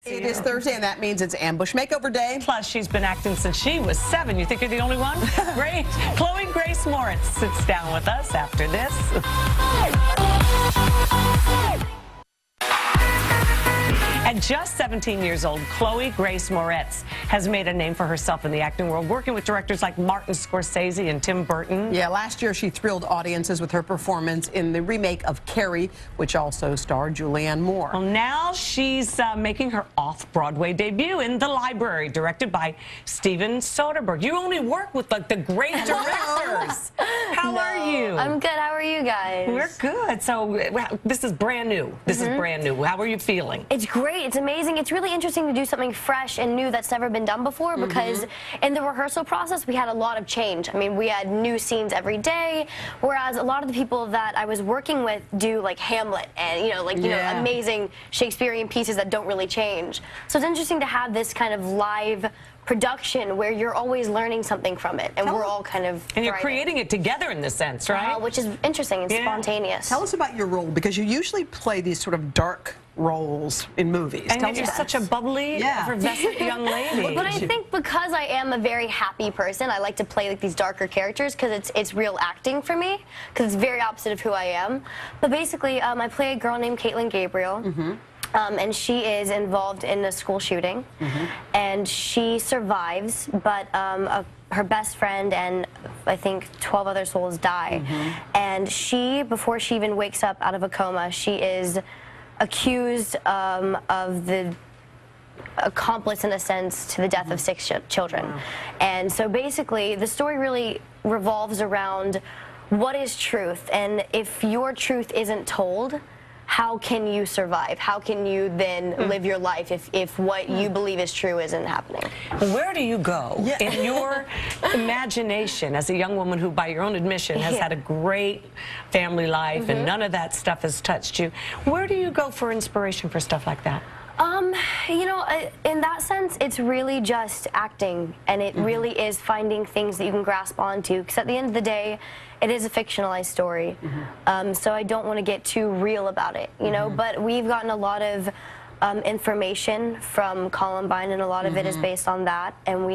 It is Thursday, and that means it's Ambush Makeover Day. Plus, she's been acting since she was 7. You think you're the only one? Great. Chloe Greiss Moretz sits down with us after this. At just 17 years old, Chloe Greiss Morец has made a name for herself in the acting world, working with directors like Martin Scorsese and Tim Burton. Yeah, last year she thrilled audiences with her performance in the remake of Carrie, which also starred Julianne Moore. Well, now she's making her off-Broadway debut in The Library, directed by Steven Soderbergh. You only work with like the great directors. How are you? I'm good. How are you guys? We're good. So this is brand new. This is brand new. How are you feeling? It's great. It's amazing. It's really interesting to do something fresh and new that's never been done before, because in the rehearsal process we had a lot of change. I mean, we had new scenes every day, whereas a lot of the people that I was working with do like Hamlet and amazing Shakespearean pieces that don't really change. So it's interesting to have this kind of live production where you're always learning something from it, and we're all kind of and you're creating it together in this sense, right? Which is interesting and spontaneous. Tell us about your role, because you usually play these sort of dark roles in movies. And you're such a bubbly, effervescent young lady. But I think because I am a very happy person, I like to play like these darker characters because it's real acting for me, because it's very opposite of who I am. But basically, I play a girl named Caitlin Gabriel. And she is involved in a school shooting, and she survives, but her best friend and I think 12 other souls die. And she, before she even wakes up out of a coma, she is accused of the accomplice, in a sense, to the death of 6 children. And so basically, the story really revolves around what is truth, and if your truth isn't told, how can you survive? How can you then live your life if what you believe is true isn't happening? Where do you go in your imagination as a young woman who, by your own admission, has had a great family life and none of that stuff has touched you? Where do you go for inspiration for stuff like that? You know, in that sense, it's really just acting, and it really is finding things that you can grasp onto, because at the end of the day, it is a fictionalized story. So I don't want to get too real about it, you know, but we've gotten a lot of information from Columbine, and a lot of it is based on that, and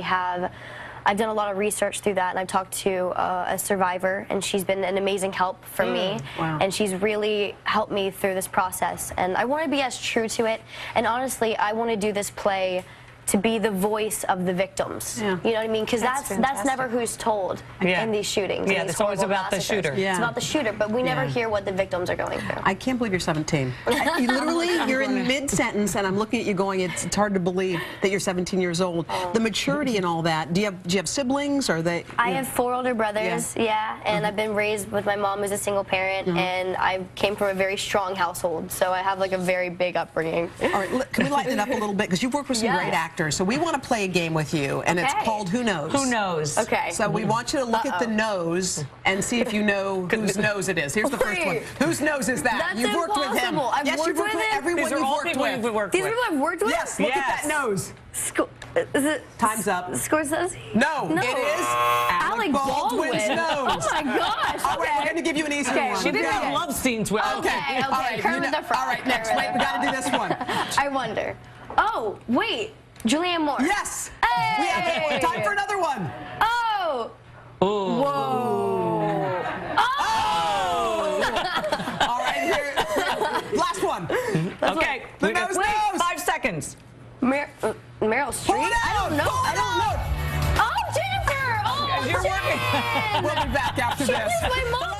I've done a lot of research through that, and I've talked to a survivor, and she's been an amazing help for me, and she's really helped me through this process. And I want to be as true to it, and honestly, I want to do this play to be the voice of the victims. You know what I mean? Because that's never who's told in these shootings. Yeah, it's always about the shooter. It's about the shooter, but we never hear what the victims are going through. I can't believe you're 17. You're in mid-sentence, and I'm looking at you going, it's hard to believe that you're 17 years old. The maturity and all that. Do you have siblings? Or they? I have 4 older brothers, and I've been raised with my mom who's a single parent, and I came from a very strong household, so I have like a very big upbringing. All right, can we lighten it up a little bit? Because you've worked with some great actors. So we want to play a game with you, and it's called Who Knows? Who Knows? Okay. So we want you to look at the nose and see if you know whose nose it is. Here's the first one. Whose nose is that? That's You've worked with him. Yes, you've worked with everyone you've worked with. These people I've worked with? Yes, look at that nose. Is it Time's up. Scorsese? No, it is Alec Baldwin's nose. Oh my gosh. All right, we're going to give you an easy one. She didn't have love scenes with Okay. All right, Kermit the Frog. all right, next. Wait, we got to do this one. I wonder. Oh, wait. Julianne Moore. Yes. Hey. We have time for another one. Oh. Whoa. Oh. All right, here. Last one. Okay. The nose. 5 seconds. Meryl Streep? I don't know. Oh, Jennifer. Oh, You're working. We'll be back after this. My mom.